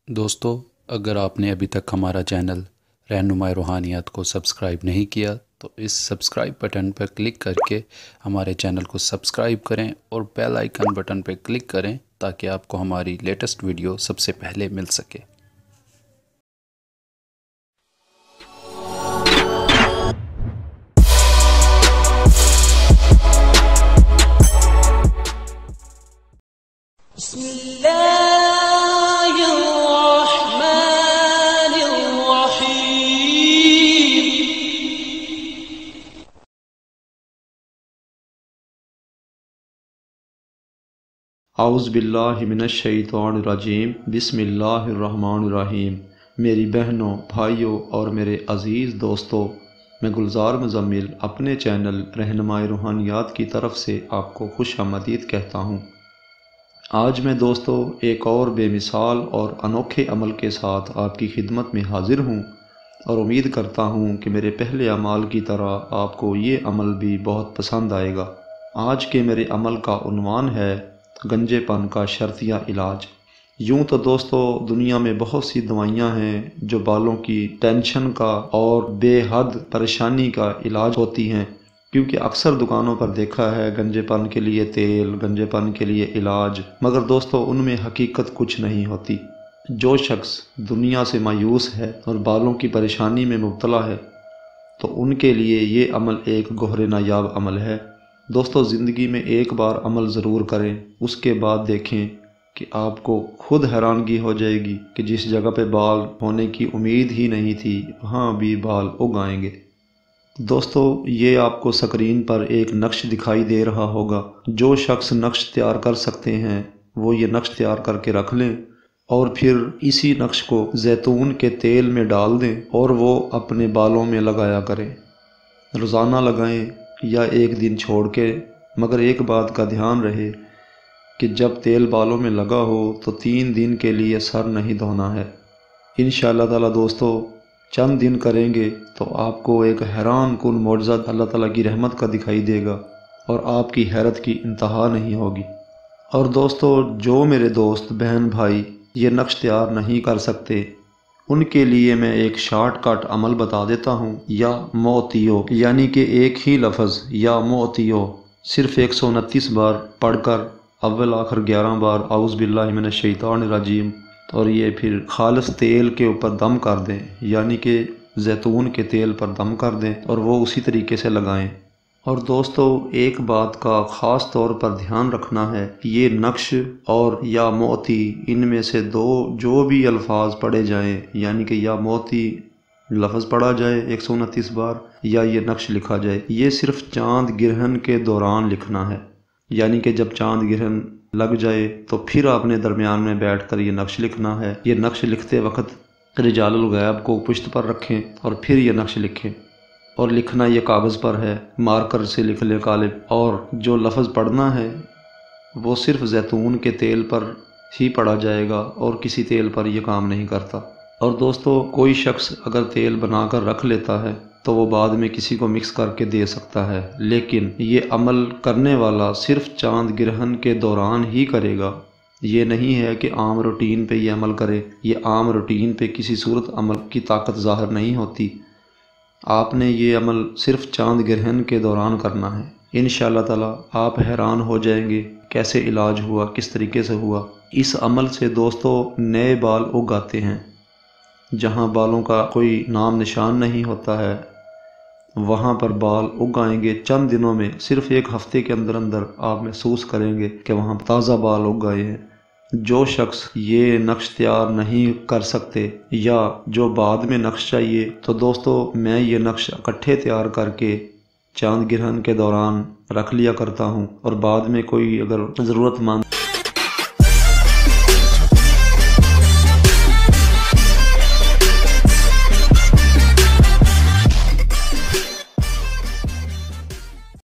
दोस्तों, अगर आपने अभी तक हमारा चैनल रहनुमाई रूहानियात को सब्सक्राइब नहीं किया तो इस सब्सक्राइब बटन पर क्लिक करके हमारे चैनल को सब्सक्राइब करें और बेल आइकन बटन पर क्लिक करें ताकि आपको हमारी लेटेस्ट वीडियो सबसे पहले मिल सके। आउज़ु बिल्लाहि मिनश्शैतानिर्रजीम बिस्मिल्लाहिर्रहमानिर्रहीम। मेरी बहनों, भाइयों और मेरे अज़ीज़ दोस्तों, मैं गुलजार मुज़म्मिल अपने चैनल रहनुमाई रूहानियात की तरफ से आपको खुश आमदीद कहता हूँ। आज मैं दोस्तों एक और बेमिसाल और अनोखे अमल के साथ आपकी खिदमत में हाज़िर हूँ और उम्मीद करता हूँ कि मेरे पहले अमाल की तरह आपको ये अमल भी बहुत पसंद आएगा। आज के मेरे अमल का उन्वान है गंजेपन का शर्तिया इलाज। यूँ तो दोस्तों दुनिया में बहुत सी दवाइयाँ हैं जो बालों की टेंशन का और बेहद परेशानी का इलाज होती हैं, क्योंकि अक्सर दुकानों पर देखा है गंजेपन के लिए तेल, गंजेपन के लिए इलाज, मगर दोस्तों उनमें हकीकत कुछ नहीं होती। जो शख्स दुनिया से मायूस है और बालों की परेशानी में मुब्तला है तो उनके लिए ये अमल एक गोहरे नायाब अमल है। दोस्तों ज़िंदगी में एक बार अमल ज़रूर करें, उसके बाद देखें कि आपको खुद हैरानगी हो जाएगी कि जिस जगह पे बाल होने की उम्मीद ही नहीं थी वहाँ भी बाल उग आएंगे। दोस्तों ये आपको स्क्रीन पर एक नक्श दिखाई दे रहा होगा। जो शख्स नक्श तैयार कर सकते हैं वो ये नक्श तैयार करके रख लें और फिर इसी नक्श को जैतून के तेल में डाल दें और वो अपने बालों में लगाया करें। रोज़ाना लगाएं या एक दिन छोड़ के, मगर एक बात का ध्यान रहे कि जब तेल बालों में लगा हो तो 3 दिन के लिए सर नहीं धोना है। इंशाअल्लाह ताला दोस्तों चंद दिन करेंगे तो आपको एक हैरान कुन मौजज़ा अल्लाह ताला की रहमत का दिखाई देगा और आपकी हैरत की इंतहा नहीं होगी। और दोस्तों जो मेरे दोस्त बहन भाई ये नक्श तैयार नहीं कर सकते उनके लिए मैं एक शॉर्टकट अमल बता देता हूँ। या मोतियो यानी कि एक ही लफ्ज़ या मोतियो सिर्फ़ 129 बार पढ़कर अव्वल आखिर 11 बार आउज़ु बिल्लाहि मिनश्शैतानिर्रजीम और ये फिर खालिस तेल के ऊपर दम कर दें, यानी कि जैतून के तेल पर दम कर दें और वो उसी तरीके से लगाएं। और दोस्तों एक बात का ख़ास तौर पर ध्यान रखना है, ये नक्श और या मोती इनमें से दो जो भी अल्फाज पढ़े जाएं, यानी कि या मोती लफ्ज़ पढ़ा जाए 129 बार या ये नक्श लिखा जाए, ये सिर्फ़ चाँद गिरहन के दौरान लिखना है। यानी कि जब चाँद गिरहन लग जाए तो फिर आपने दरमियान में बैठकर ये नक्श लिखना है। ये नक्श लिखते वक्त रिजालुल गैब को पुश्त पर रखें और फिर ये नक्श लिखें। और लिखना ये कागज़ पर है, मार्कर से लिख लें कालिब। और जो लफ्ज़ पढ़ना है वो सिर्फ़ जैतून के तेल पर ही पढ़ा जाएगा और किसी तेल पर यह काम नहीं करता। और दोस्तों कोई शख्स अगर तेल बनाकर रख लेता है तो वो बाद में किसी को मिक्स करके दे सकता है, लेकिन ये अमल करने वाला सिर्फ़ चाँद गिरहन के दौरान ही करेगा। ये नहीं है कि आम रूटीन पे ये अमल करे। ये आम रूटीन पे किसी सूरत अमल की ताकत ज़ाहिर नहीं होती। आपने ये अमल सिर्फ़ चाँद गिरहन के दौरान करना है। इंशाअल्लाह ताला आप हैरान हो जाएंगे कैसे इलाज हुआ, किस तरीके से हुआ। इस अमल से दोस्तों नए बाल उग आते हैं। जहाँ बालों का कोई नाम निशान नहीं होता है वहाँ पर बाल उग आएंगे चंद दिनों में। सिर्फ़ एक हफ़्ते के अंदर अंदर आप महसूस करेंगे कि वहाँ ताज़ा बाल उग आए हैं। जो शख्स ये नक्श तैयार नहीं कर सकते या जो बाद में नक्श चाहिए तो दोस्तों मैं ये नक्श इकट्ठे तैयार करके चाँद गिरहन के दौरान रख लिया करता हूँ और बाद में कोई अगर ज़रूरतमंद